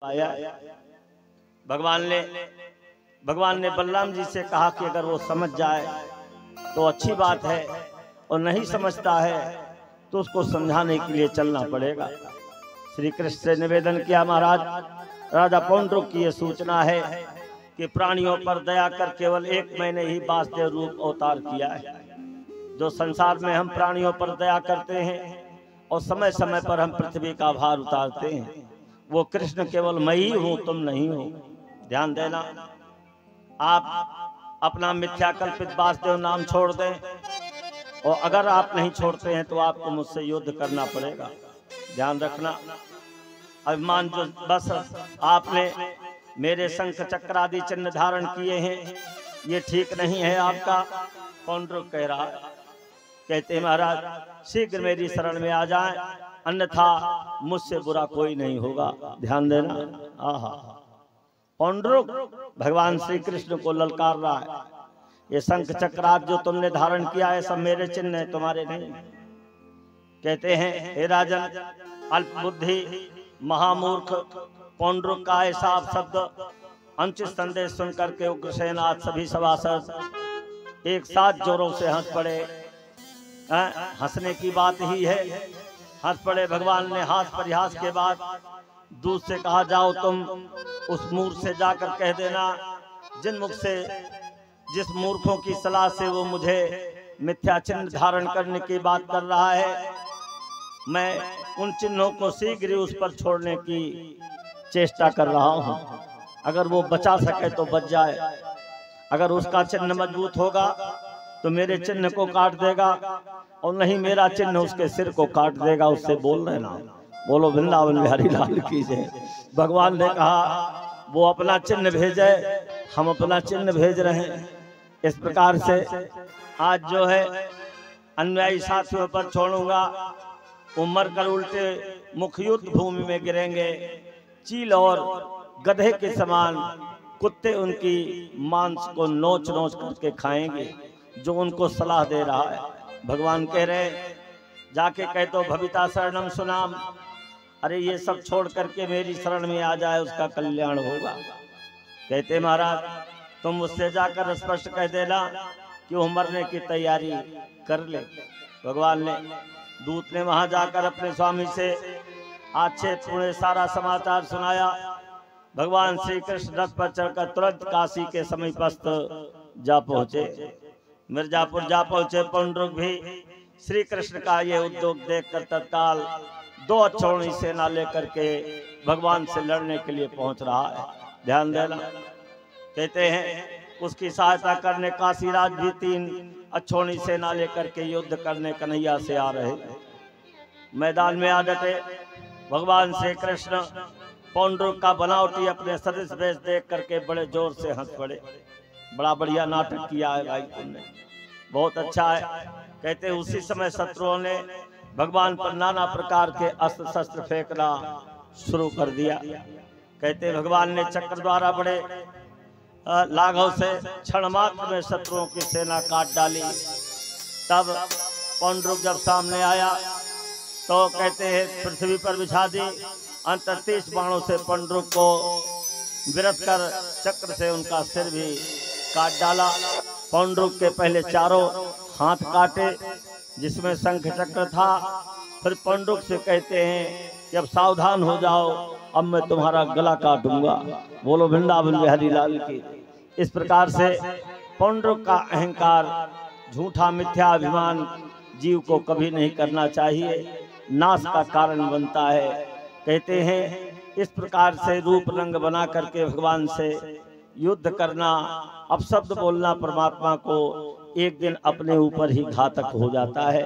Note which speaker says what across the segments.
Speaker 1: पाया। भगवान ने बलराम जी से कहा कि अगर वो समझ जाए तो अच्छी बात है, और नहीं समझता है तो उसको समझाने के लिए चलना पड़ेगा। श्री कृष्ण से निवेदन किया, महाराज राजा पौंड्रुक की यह सूचना है कि प्राणियों पर दया कर केवल एक मैंने ही वासुदेव रूप अवतार किया है। जो संसार में हम प्राणियों पर दया करते हैं और समय समय पर हम पृथ्वी का भार उतारते हैं, वो कृष्ण केवल मैं ही हूं, तुम नहीं हो। ध्यान देना, आप अपना मिथ्याकल्पित वासुदेव नाम छोड़ दें, और अगर आप नहीं छोड़ते हैं तो आपको मुझसे युद्ध करना पड़ेगा। ध्यान रखना, अभिमान जो बस आपने मेरे शंख चक्र आदि चिन्ह धारण किए हैं, ये ठीक नहीं है आपका। पौंड्रुक कह रहा है, कहते महाराज शीघ्र मेरी शरण में आ जाएं, अन्यथा मुझसे बुरा कोई नहीं होगा। ध्यान देना, आहा, पौंड्रुक भगवान श्री कृष्ण को ललकार रहा है, ये शंख चक्राद जो तुमने धारण किया है सब मेरे चिन्ह है, तुम्हारे नहीं। कहते हैं हे राजन, अल्प बुद्धि महामूर्ख पौंड्रुक का ऐसा शब्द अनुचित संदेश सुनकर के उग्रसेन आज सभी सभासद एक साथ जोरों से हंस पड़े। हंसने की बात ही है, हंस पड़े। भगवान ने हास परिहास के बाद दूत से कहा, जाओ तुम उस मूर्ख से जाकर कह देना, जिन मुख से जिस मूर्खों की सलाह से वो मुझे मिथ्या चिन्ह धारण करने की बात कर रहा है, मैं उन चिन्हों को शीघ्र ही उस पर छोड़ने की चेष्टा कर रहा हूं। अगर वो बचा सके तो बच जाए, अगर उसका चिन्ह मजबूत होगा तो मेरे चिन्ह को काट देगा, और नहीं मेरा चिन्ह उसके सिर को काट देगा। उससे बोल रहे ना, बोलो वृंदावन बिहारी लाल की जय। भगवान ने कहा वो अपना चिन्ह भेजे, हम अपना चिन्ह भेज रहे हैं। इस प्रकार से आज जो है अन्यायी साथियों पर छोड़ूंगा, उमर कर उल्टे मुख युद्ध भूमि में गिरेंगे। चील और गधे के समान कुत्ते उनकी मांस को नोच नोच करके खाएंगे, जो उनको सलाह दे रहा है। भगवान कह रहे जाके कह दो भविता शरणम सुनाम, अरे ये सब छोड़ करके मेरी शरण में आ जाए, उसका कल्याण होगा। कहते महाराज तुम उससे जाकर स्पष्ट कह देना कि वो मरने की तैयारी कर ले। भगवान ने दूत ने वहां जाकर अपने स्वामी से अच्छे पूरे सारा समाचार सुनाया। भगवान श्री कृष्ण रथ पर चढ़कर तुरंत काशी के समीपस्थ जा पहुंचे। मिर्जापुर जा पहुंचे। पौंड्रुक भी श्री कृष्ण का ये उद्योग देखकर तत्काल 2 अक्षौहिणी सेना लेकर के भगवान से लड़ने के लिए पहुंच रहा है। ध्यान देना, कहते हैं उसकी सहायता करने काशीराज भी 3 अक्षौहिणी सेना लेकर के युद्ध करने कन्हैया से आ रहे। मैदान में आ डटे भगवान श्री कृष्ण। पौंड्रुक का बनावटी अपने सदृश वेश देख करके बड़े जोर से हंस पड़े। बड़ा बढ़िया नाटक किया है भाई तुमने, बहुत अच्छा है। कहते उसी समय शत्रुओं ने भगवान पर नाना प्रकार के अस्त्र शस्त्र फेंकना शुरू कर दिया। कहते भगवान ने चक्र द्वारा बड़े लाघव से क्षण मात्र में शत्रुओं की सेना काट डाली। तब पौंड्रुक जब सामने आया तो कहते हैं पृथ्वी पर बिछा दी। अंतर 30 बाणों से पौंड्रुक को विरत कर चक्र से उनका सिर भी काट डाला। पौंड्रुक के पहले 4 हाथ काटे जिसमें शंख चक्र था। फिर पौंड्रुक से कहते हैं कि अब सावधान हो जाओ, अब मैं तुम्हारा गला काटूंगा। बोलो वृंदावन बिहारी लाल की। इस प्रकार से पौंड्रुक का अहंकार, झूठा मिथ्या अभिमान जीव को कभी नहीं करना चाहिए, नाश का कारण बनता है। कहते हैं इस प्रकार से रूप रंग बना करके भगवान से युद्ध करना, अपशब्द बोलना परमात्मा को एक दिन अपने ऊपर ही घातक हो जाता है।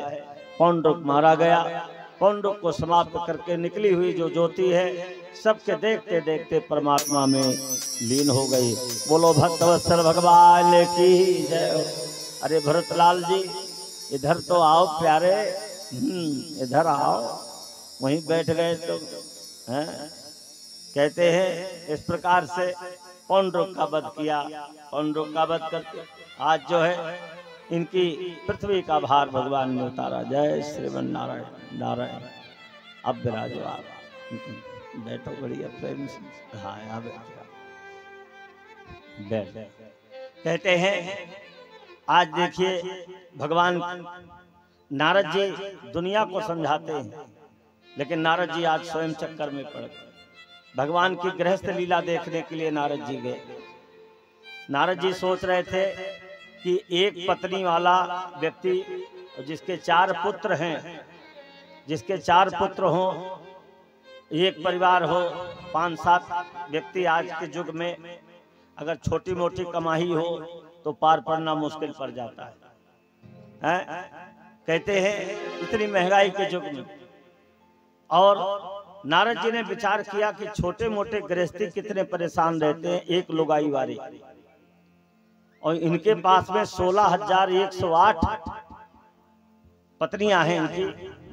Speaker 1: पौंड्रुक मारा गया। पौंड्रुक को समाप्त करके निकली हुई जो ज्योति है सबके देखते देखते परमात्मा में लीन हो गई। बोलो भक्तवत्सल भगवान की जय। अरे भरतलाल जी इधर तो आओ प्यारे, इधर आओ। वहीं बैठ गए तो हैं। कहते हैं इस प्रकार से पौंड्रुक का वध किया। पौंड्रुक का वध करके आज जो है इनकी पृथ्वी का भार भगवान ने उतारा। जय श्रीमन नारायण नारायण। अब विराजमान। बैठो बढ़िया प्रेम से। हाँ यहाँ बैठ। कहते हैं आज देखिए भगवान नारद जी दुनिया को समझाते हैं, लेकिन नारद जी आज स्वयं चक्कर में पड़ गए। भगवान की गृहस्थ लीला देखने के लिए नारद जी गए। नारद जी सोच रहे थे कि एक पत्नी वाला व्यक्ति जिसके 4 पुत्र हैं, जिसके 4 पुत्र हों, एक परिवार हो, 5-7 व्यक्ति आज के युग में अगर छोटी मोटी कमाई हो तो पार पड़ना मुश्किल पड़ जाता है। कहते हैं इतनी महंगाई के युग में। और नारद जी ने विचार किया कि छोटे मोटे गृहस्थी कितने परेशान रहते हैं, एक लुगाई वाले, और इनके पास में 16,108 पत्नियां हैं इनकी,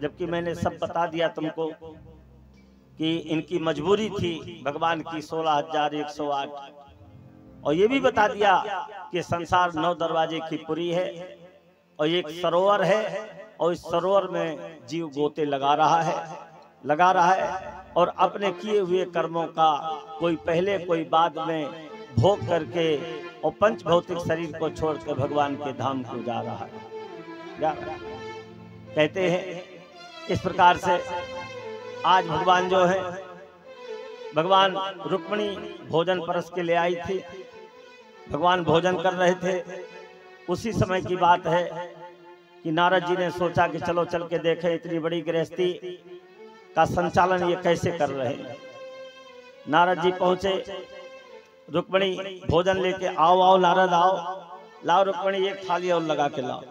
Speaker 1: जबकि मैंने सब बता दिया तुमको कि इनकी मजबूरी थी भगवान की 16,108, और ये भी बता दिया कि संसार 9 दरवाजे की पुरी है और एक सरोवर है, और इस सरोवर में जीव गोते लगा रहा है और अपने किए हुए कर्मों का कोई पहले कोई बाद में भोग करके और पंच भौतिक शरीर को छोड़कर भगवान के धाम को जा रहा है। कहते हैं इस प्रकार से आज भगवान जो है, भगवान रुक्मिणी भोजन परस के ले आई थी, भगवान भोजन कर रहे थे। उसी समय की बात है कि नारद जी ने सोचा कि चलो चल के देखें इतनी बड़ी गृहस्थी का संचालन ये कैसे कर रहे हैं। नारद जी पहुंचे, रुक्मिणी भोजन लेके आओ नारद आओ, लाओ रुक्मिणी एक थाली और लगा के लाओ।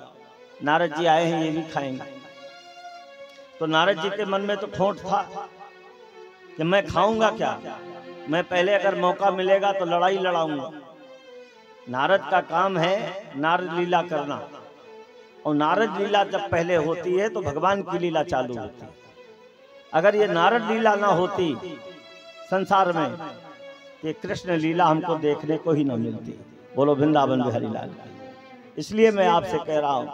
Speaker 1: नारद जी आए हैं, ये भी खाएंगे। तो नारद जी के मन में तो खोट था कि मैं खाऊंगा क्या, मैं पहले अगर मौका मिलेगा तो लड़ाई लड़ाऊंगा। नारद का काम है नारद लीला करना, और नारद लीला जब पहले होती है तो भगवान की लीला चालू होती है। अगर ये नारद लीला ना होती संसार में तो कृष्ण लीला हमको देखने को ही ना मिलती। बोलो वृंदावन बिहारी लाल। इसलिए मैं आपसे कह रहा हूं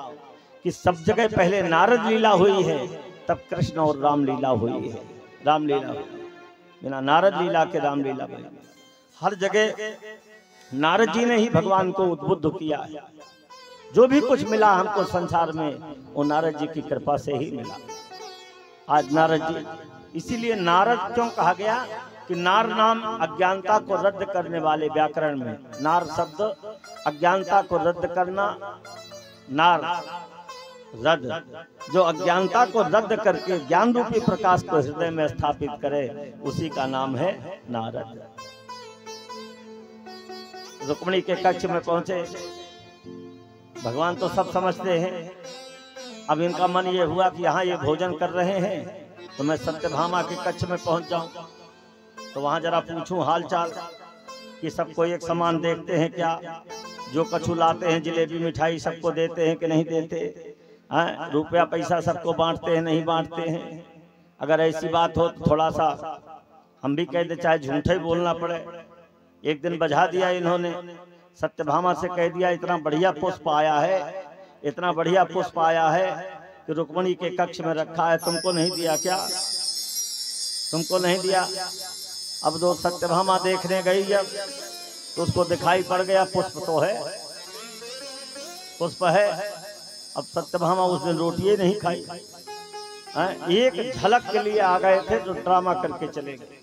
Speaker 1: कि सब जगह पहले नारद लीला हुई है, तब कृष्ण और रामलीला हुई है। रामलीला बिना नारद लीला के रामलीला बनी। हर जगह नारद जी ने ही भगवान को उद्बुद्ध किया है। जो भी कुछ मिला हमको संसार में वो नारद जी की कृपा से ही मिला। आज नारद जी, इसीलिए नारद क्यों कहा गया कि नार नाम अज्ञानता को रद्द करने वाले, व्याकरण में नार शब्द अज्ञानता को रद्द करना, नार रद्द, जो अज्ञानता को रद्द करके ज्ञान रूपी प्रकाश को हृदय में स्थापित करे, उसी का नाम है नारद। रुक्मिणी के कक्ष में पहुंचे, भगवान तो सब समझते हैं। अब इनका मन ये हुआ कि यहाँ ये भोजन कर रहे हैं तो मैं सत्यभामा के कक्ष में पहुंच जाऊं, तो वहां जरा पूछूं हाल चाल कि सबको एक समान देखते हैं क्या, जो कछु लाते हैं जलेबी मिठाई सबको देते हैं कि नहीं देते, रुपया पैसा सबको बांटते हैं नहीं बांटते हैं। अगर ऐसी बात हो तो थोड़ा सा हम भी कह दे, चाहे झूठे ही बोलना पड़े। एक दिन बजा दिया इन्होंने, सत्यभामा से कह दिया इतना बढ़िया पुष्प आया है, इतना बढ़िया पुष्प आया है कि रुक्मिणी के कक्ष में रखा है, तुमको नहीं दिया क्या, तुमको नहीं दिया। अब दो सत्यभामा देखने गई जब, तो उसको दिखाई पड़ गया पुष्प तो है, पुष्प है। अब सत्यभामा उस दिन रोटी नहीं खाई, एक झलक के लिए आ गए थे जो ड्रामा करके चले गए।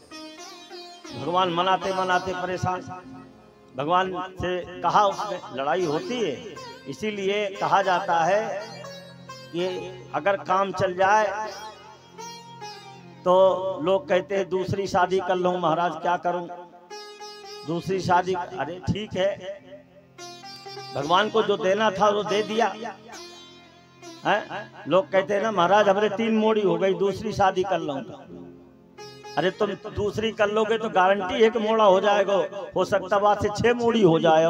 Speaker 1: भगवान मनाते मनाते परेशान, भगवान से कहा उसने लड़ाई होती है, इसीलिए कहा जाता है कि अगर काम चल जाए तो लोग कहते हैं दूसरी शादी कर लूं महाराज, क्या करूं दूसरी शादी। अरे ठीक है, भगवान को जो देना था वो दे दिया है। लोग कहते हैं ना महाराज हमरे 3 मोड़ी हो गई, दूसरी शादी कर लूंगा। अरे तुम दूसरी कर लोगे तो गारंटी है कि मोड़ा हो जाएगा, हो सकता बात से 6 मोड़ी हो जाए,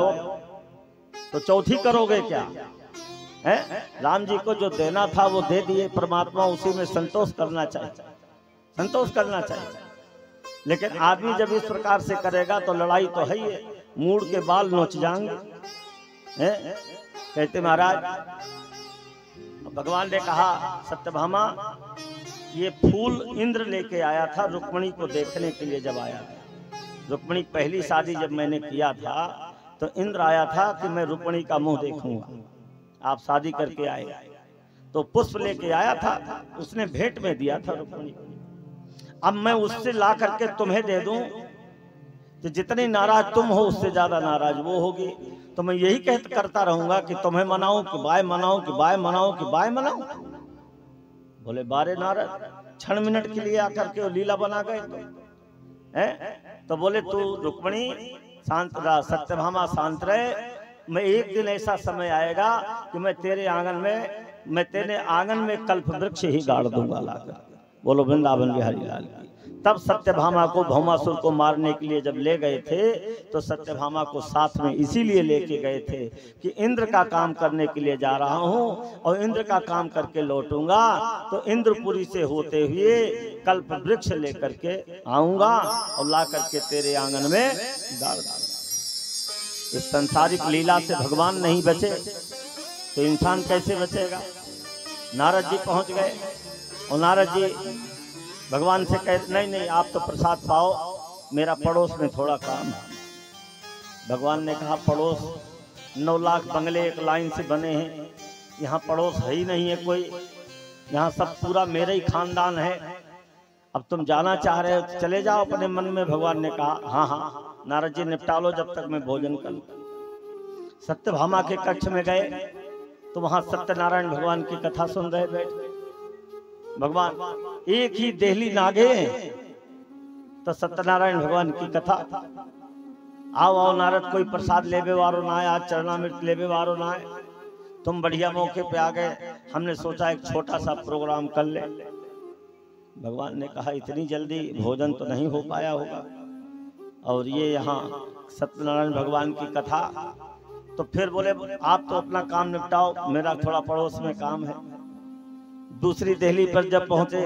Speaker 1: तो चौथी करोगे क्या है। राम जी को जो देना था वो दे दिए, परमात्मा उसी में संतोष करना चाहिए, संतोष करना चाहिए। लेकिन आदमी जब इस प्रकार से करेगा तो लड़ाई तो है ही, मूड के बाल नोच जाएंगे। कहते महाराज भगवान ने कहा सत्यभामा ये फूल इंद्र लेके आया था रुक्मिणी को देखने के लिए। जब आया था रुक्मिणी, पहली शादी जब मैंने किया था तो इंद्र आया था कि मैं रुक्मिणी का मुंह देखूंगा। आप शादी करके आए तो पुष्प लेके आया था, उसने भेंट में दिया था रुक्मिणी को। अब मैं उससे ला करके तुम्हें दे दूं तो जितने नाराज तुम हो उससे ज्यादा नाराज वो होगी। तो मैं यही करता रहूंगा कि तुम्हें मनाऊं कि बाय मनाऊं, कि बाय मनाऊं, कि बाय मनाऊं। बोले बारे नारद, क्षण मिनट के लिए आकर के वो लीला बना गए हैं। तो बोले तू रुक्मिणी शांत रह, सत्यभामा शांत रहे। मैं एक दिन ऐसा समय आएगा कि मैं तेरे आंगन में कल्प वृक्ष ही गाड़ दूंगा लाकर। बोलो वृंदावन बिहारी लाल की। तब सत्यभामा को भौमासुर को मारने के लिए जब ले गए थे तो सत्यभामा को साथ में इसीलिए लेके गए थे कि इंद्र का काम करने के लिए जा रहा हूं और इंद्र का काम करके लौटूंगा तो इंद्रपुरी से होते हुए कल्प वृक्ष लेकर के आऊंगा और ला करके तेरे आंगन में गाड़ दूंगा। इस संसारिक लीला से भगवान नहीं बचे तो इंसान कैसे बचेगा। नारद जी पहुंच गए और नारद जी भगवान से कहते नहीं आप तो प्रसाद पाओ, मेरा पड़ोस में थोड़ा काम है। भगवान ने कहा पड़ोस 9 लाख बंगले एक लाइन से बने हैं, यहाँ पड़ोस है ही नहीं है कोई, यहाँ सब पूरा मेरा ही खानदान है। अब तुम जाना चाह रहे हो तो चले जाओ अपने मन में। भगवान ने कहा हाँ नारद जी निपटा लो जब तक मैं भोजन कर लूं। सत्यभामा के कक्ष में गए तो वहां सत्यनारायण भगवान की कथा सुन रहे बैठ। भगवान एक ही देहली नागे तो सत्यनारायण भगवान की कथा। आओ नारद, कोई प्रसाद लेवे वारो ना है, आज चरणामृत लेवे वारो ना है। तुम बढ़िया मौके पे आ गए, हमने सोचा एक छोटा सा प्रोग्राम कर ले। भगवान ने कहा इतनी जल्दी भोजन तो नहीं हो पाया होगा, और ये यहाँ सत्यनारायण भगवान की कथा। तो फिर बोले आप तो अपना काम निपटाओ, मेरा थोड़ा पड़ोस में काम है। दूसरी दिल्ली पर जब पहुंचे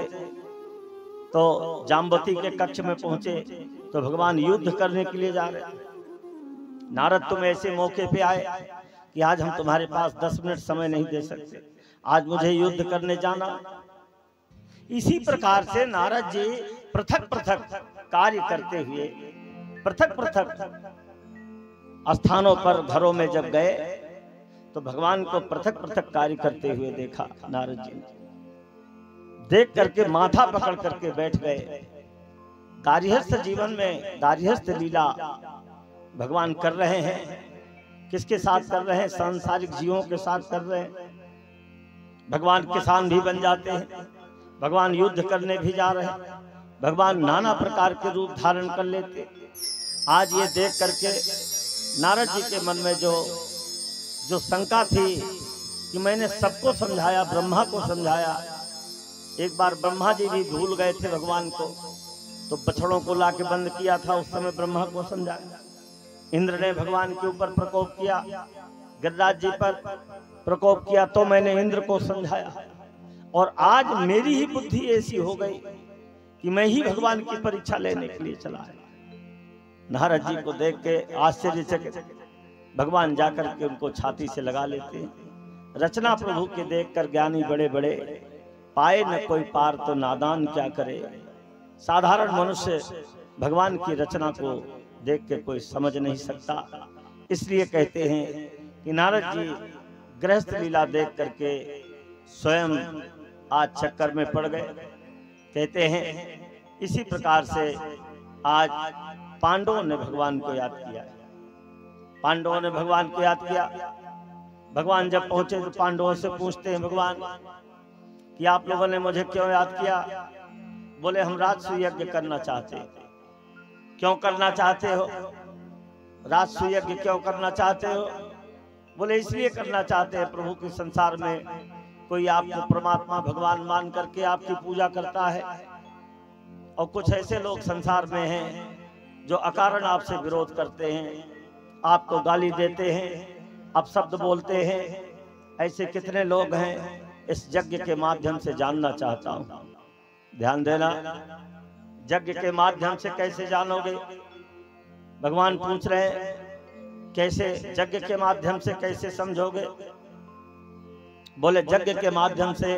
Speaker 1: तो जाम्बवती के कक्ष में पहुंचे तो भगवान युद्ध करने के लिए जा रहे। नारद तुम ऐसे मौके पे आए कि आज हम तुम्हारे पास 10 मिनट समय नहीं दे सकते, आज मुझे युद्ध करने जाना। इसी प्रकार से नारद जी पृथक पृथक कार्य करते हुए पृथक पृथक स्थानों पर घरों में जब गए तो भगवान को पृथक पृथक कार्य करते हुए देखा। नारद जी देख करके माथा पकड़ करके बैठ गए। गार्हस्थ जीवन में गार्हस्थ लीला भगवान कर रहे हैं। किसके साथ कर रहे हैं? सांसारिक जीवों के साथ कर रहे हैं। भगवान किसान भी बन जाते हैं, भगवान युद्ध करने भी जा रहे हैं, भगवान नाना प्रकार के रूप धारण कर लेते। आज ये देख करके नारद जी के मन में जो शंका थी कि मैंने सबको समझाया, ब्रह्मा को समझाया। एक बार ब्रह्मा जी भी भूल गए थे भगवान को, तो बछड़ों को लाके बंद किया था, उस समय ब्रह्मा को समझाया। इंद्र ने भगवान के ऊपर प्रकोप किया, गिरिराज जी पर प्रकोप किया, तो मैंने इंद्र को समझाया। और आज मेरी ही बुद्धि ऐसी हो गई कि मैं ही भगवान की परीक्षा लेने के लिए चला है। नारद जी को देख के आश्चर्यचकित भगवान जाकर के उनको छाती से लगा लेते हैं। रचना प्रभु के देखकर ज्ञानी बड़े बड़े, पाए न कोई पार तो नादान क्या करे। साधारण मनुष्य भगवान की रचना को देख के कोई समझ नहीं सकता। इसलिए कहते हैं कि नारद जी गृहस्थ लीला देख करके स्वयं आज चक्कर में पड़ गए। कहते हैं इसी प्रकार से आज पांडवों ने भगवान को याद किया। पांडवों ने भगवान को याद किया। भगवान जब पहुंचे तो पांडवों से पूछते हैं भगवान कि आप लोगों ने मुझे क्यों याद किया? बोले हम राजसूय यज्ञ करना चाहते। क्यों करना चाहते हो? राजसूय यज्ञ क्यों करना चाहते हो? बोले इसलिए करना चाहते हैं प्रभु के संसार में कोई आपको परमात्मा भगवान मान करके आपकी पूजा करता है, और कुछ ऐसे लोग संसार में हैं जो अकारण आपसे विरोध करते हैं, आपको गाली देते हैं, अपशब्द बोलते हैं। ऐसे कितने लोग हैं, इस यज्ञ के माध्यम से जानना चाहता हूं। ध्यान देना, यज्ञ के माध्यम से कैसे जानोगे? भगवान पूछ रहे हैं कैसे यज्ञ के माध्यम से कैसे समझोगे? बोले यज्ञ के माध्यम से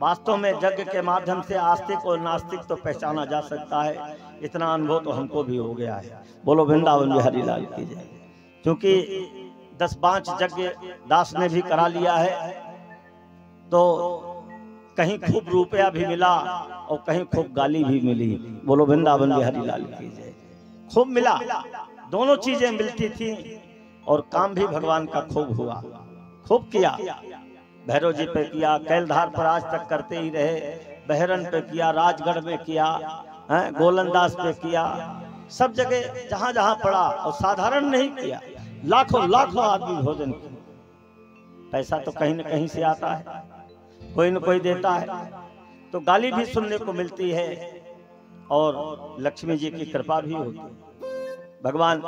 Speaker 1: वास्तव में यज्ञ के माध्यम से आस्तिक और नास्तिक तो पहचाना जा सकता है, इतना अनुभव तो हमको भी हो गया है। बोलो वृंदावन बिहारी लाल की जय। क्योंकि 10-5 यज्ञ दास ने भी करा लिया है, तो कहीं खूब रुपया भी मिला और कहीं खूब गाली भी मिली। बोलो वृंदावन बिहारी लाल की जय। खूब मिला, दोनों चीजें मिलती थी, और काम भी भगवान का खूब हुआ, खूब किया। भैरव जी पे किया, कैलधार पर आज तक करते ही रहे, बहरन पे किया, राजगढ़ में किया, गोलंदाज पे किया, सब जगह जहां जहां पड़ा। और साधारण नहीं किया, लाखों लाखों आदमी भोजन किया। पैसा तो कहीं न कहीं से आता है, कोई न कोई देता है, तो गाली भी सुनने को मिलती है और लक्ष्मी जी की कृपा भी होती है। भगवान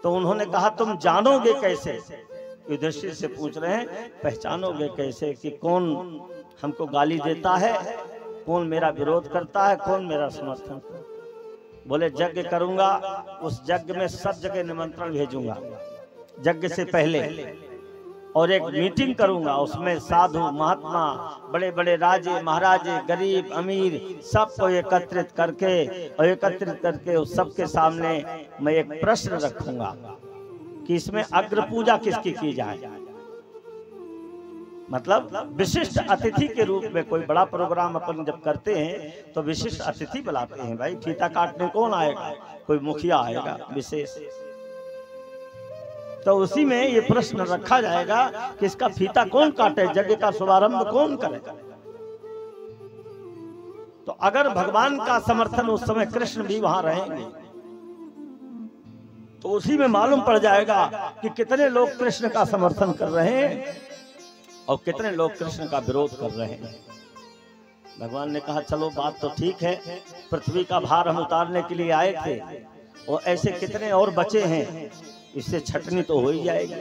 Speaker 1: तो उन्होंने कहा तुम जानोगे कैसे, युधिष्ठिर से पूछ रहे हैं, पहचानोगे कैसे कि कौन हमको गाली देता है, कौन मेरा विरोध करता है, कौन मेरा समर्थन करता है। बोले यज्ञ करूंगा, उस यज्ञ में सब जगह निमंत्रण भेजूंगा यज्ञ से पहले, और एक मीटिंग करूंगा, उसमें साधु महात्मा, बड़े बड़े राजे महाराजे, गरीब अमीर, सबको एकत्रित करके उस सबके सामने मैं एक प्रश्न रखूंगा कि इसमें अग्र पूजा किसकी की जाए। मतलब विशिष्ट अतिथि के रूप में कोई बड़ा प्रोग्राम अपन जब करते हैं तो विशिष्ट अतिथि बुलाते हैं। भाई फीता काटने कौन आएगा, कोई मुखिया आएगा विशेष, तो उसी में ये प्रश्न रखा जाएगा कि इसका फीता कौन काटे, यज्ञ का शुभारंभ कौन करे। तो अगर भगवान का समर्थन, उस समय कृष्ण भी वहां रहेंगे, तो उसी में मालूम पड़ जाएगा कि कितने लोग कृष्ण का समर्थन कर रहे हैं और कितने लोग कृष्ण का विरोध कर रहे हैं। भगवान ने कहा चलो बात तो ठीक है, पृथ्वी का भार हम उतारने के लिए आए थे, और ऐसे कितने और बचे हैं, इससे छटनी तो हो ही जाएगी।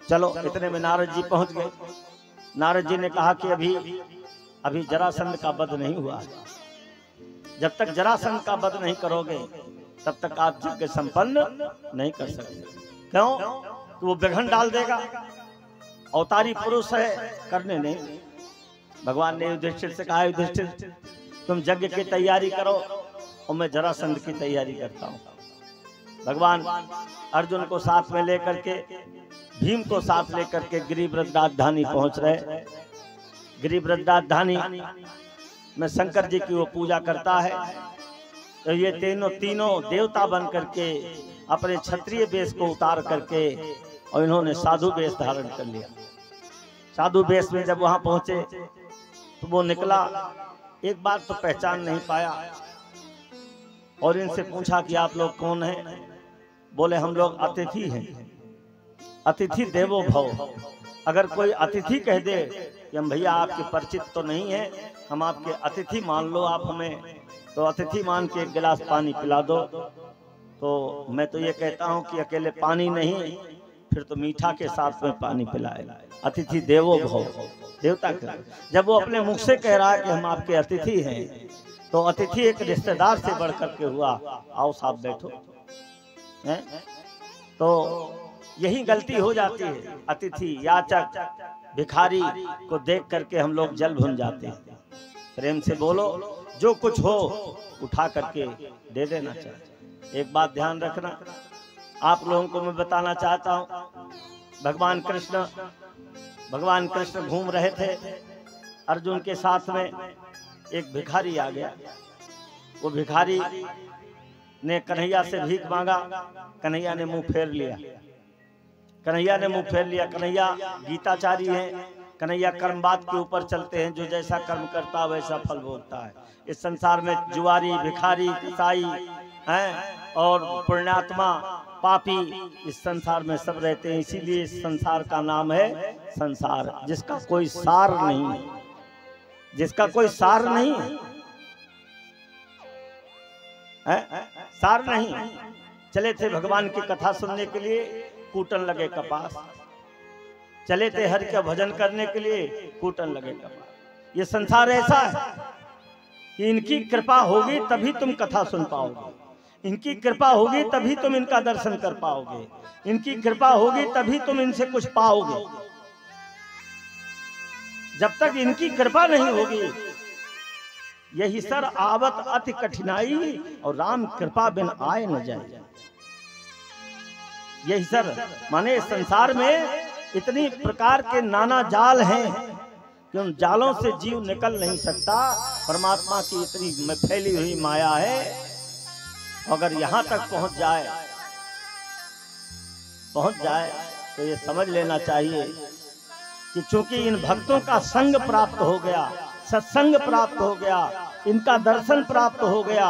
Speaker 1: चलो इतने में नारद जी पहुंच गए। नारद जी ने कहा कि अभी जरासंध का वध नहीं हुआ, जब तक जरासंध का वध नहीं करोगे तब तक आप यज्ञ संपन्न नहीं कर सकते। क्यों? तो वो विघ्न डाल देगा, अवतारी पुरुष है, करने नहीं। भगवान ने युधिष्ठिर से कहा, युधिष्ठिर तुम यज्ञ की तैयारी करो और मैं जरासंध की तैयारी करता हूँ। भगवान अर्जुन को साथ में लेकर के, भीम को साथ लेकर के गिरिव्रत राजधानी पहुंच रहे। गिरिव्रत राजधानी में शंकर जी की वो पूजा करता है, तो ये तीनों देवता बन करके अपने क्षत्रिय वेश को उतार करके, और इन्होंने साधु वेश धारण कर लिया। साधु वेश में जब वहां पहुंचे तो वो निकला, एक बार तो पहचान नहीं पाया, और इनसे पूछा कि आप लोग कौन हैं। बोले हम लोग अतिथि हैं। अतिथि देवो भव। अगर कोई अतिथि कह दे कि हम भैया आपके परिचित तो नहीं है, हम आपके अतिथि मान लो आप हमें, तो अतिथि मान के एक गिलास पानी पिला दो। तो मैं तो ये कहता हूँ कि अकेले पानी नहीं, फिर तो मीठा के साथ में पानी पिलाएगा। अतिथि देवो भव, देवता का जब वो अपने मुख से कह रहा है कि हम आपके अतिथि हैं, तो अतिथि एक रिश्तेदार से बढ़ करके हुआ। आओ साहब बैठो है? तो यही गलती हो जाती है, अतिथि याचक भिखारी को देख करके हम लोग जल भुन जाते हैं। प्रेम से बोलो, जो कुछ हो उठा करके दे देना चाहिए। एक बात ध्यान रखना, आप लोगों को मैं बताना चाहता हूँ, भगवान कृष्ण घूम रहे थे, अर्जुन के साथ में एक भिखारी आ गया। वो भिखारी ने कन्हैया से भीख मांगा, कन्हैया ने मुंह फेर लिया। कन्हैया गीताचारी है, कन्हैया कर्मवाद के ऊपर चलते हैं, जो जैसा कर्म करता है वैसा फल भोगता है। इस संसार में जुआरी, भिखारी, कसाई हैं और पुण्यात्मा, पापी इस संसार में सब रहते हैं। इसीलिए इस संसार का नाम है संसार, जिसका कोई सार नहीं है, जिसका कोई सार नहीं है, सार नहीं। चले थे भगवान की कथा सुनने के लिए, कूटन लगे कपास। चले थे हरि का भजन करने के लिए, कूटन लगे कपास। ये संसार ऐसा है कि इनकी कृपा होगी तभी तुम कथा सुन पाओगे, इनकी कृपा होगी तभी तुम इनका दर्शन कर पाओगे, इनकी कृपा होगी तभी तुम इनसे कुछ पाओगे। जब तक इनकी कृपा नहीं होगी, यही सर आवत अति कठिनाई और राम कृपा बिन आए न जाए। यही सर माने संसार में इतनी प्रकार के नाना जाल हैं कि उन जालों से जीव निकल नहीं सकता। परमात्मा की इतनी फैली हुई माया है, अगर यहां तक पहुंच जाए तो ये समझ लेना चाहिए कि चूंकि इन भक्तों का संग प्राप्त हो गया, सत्संग प्राप्त हो गया, इनका दर्शन प्राप्त हो गया,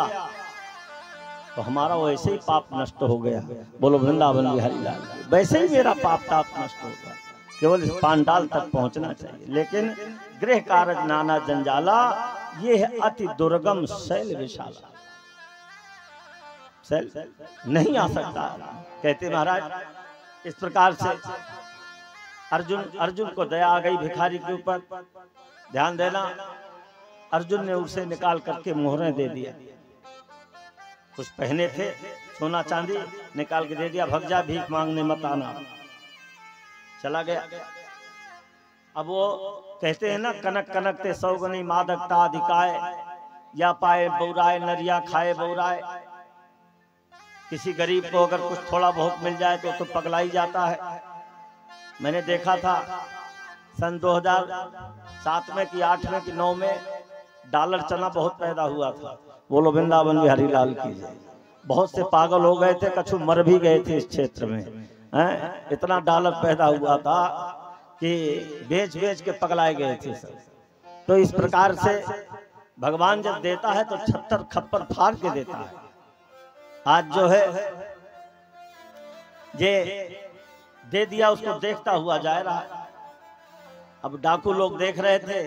Speaker 1: तो हमारा वैसे ही पाप नष्ट हो गया। बोलो वृंदावन बिहारी लाल, वैसे ही मेरा पाप नष्ट हो गया। केवल इस पांडाल तक पहुंचना चाहिए। लेकिन गृह कारज नाना जंजाला, ये है अति दुर्गम शैल विशाला। शैल नहीं आ सकता। कहते महाराज इस प्रकार से अर्जुन को दया आ गई भिखारी के ऊपर। ध्यान देना, अर्जुन ने उसे निकाल करके मोहरें दे दिया। कुछ पहने थे सोना चांदी, निकाल के दे दिया, भग जा भीख मांगने मत आना। चला गया। अब वो कहते हैं ना, कनक कनक ते सौगनी मादकता अधिकाय, या पाए बौराए नरिया खाए बौराए। किसी गरीब को अगर कुछ थोड़ा बहुत मिल जाए तो पगला ही जाता है। मैंने देखा था सन 2007 में कि 8 में कि 9 में डॉलर चना बहुत पैदा हुआ था। बोलो वृंदावन बिहारी लाल की। बहुत से पागल हो गए थे, कछु मर भी गए थे इस क्षेत्र में। इतना डॉलर पैदा हुआ था कि बेच बेच के पगलाए गए थे सब। तो इस प्रकार से भगवान जब देता है तो 76 खप्पर फाड़ के देता है। आज जो है ये दे दिया, उसको देखता हुआ जा रहा है। अब डाकू लोग देख रहे थे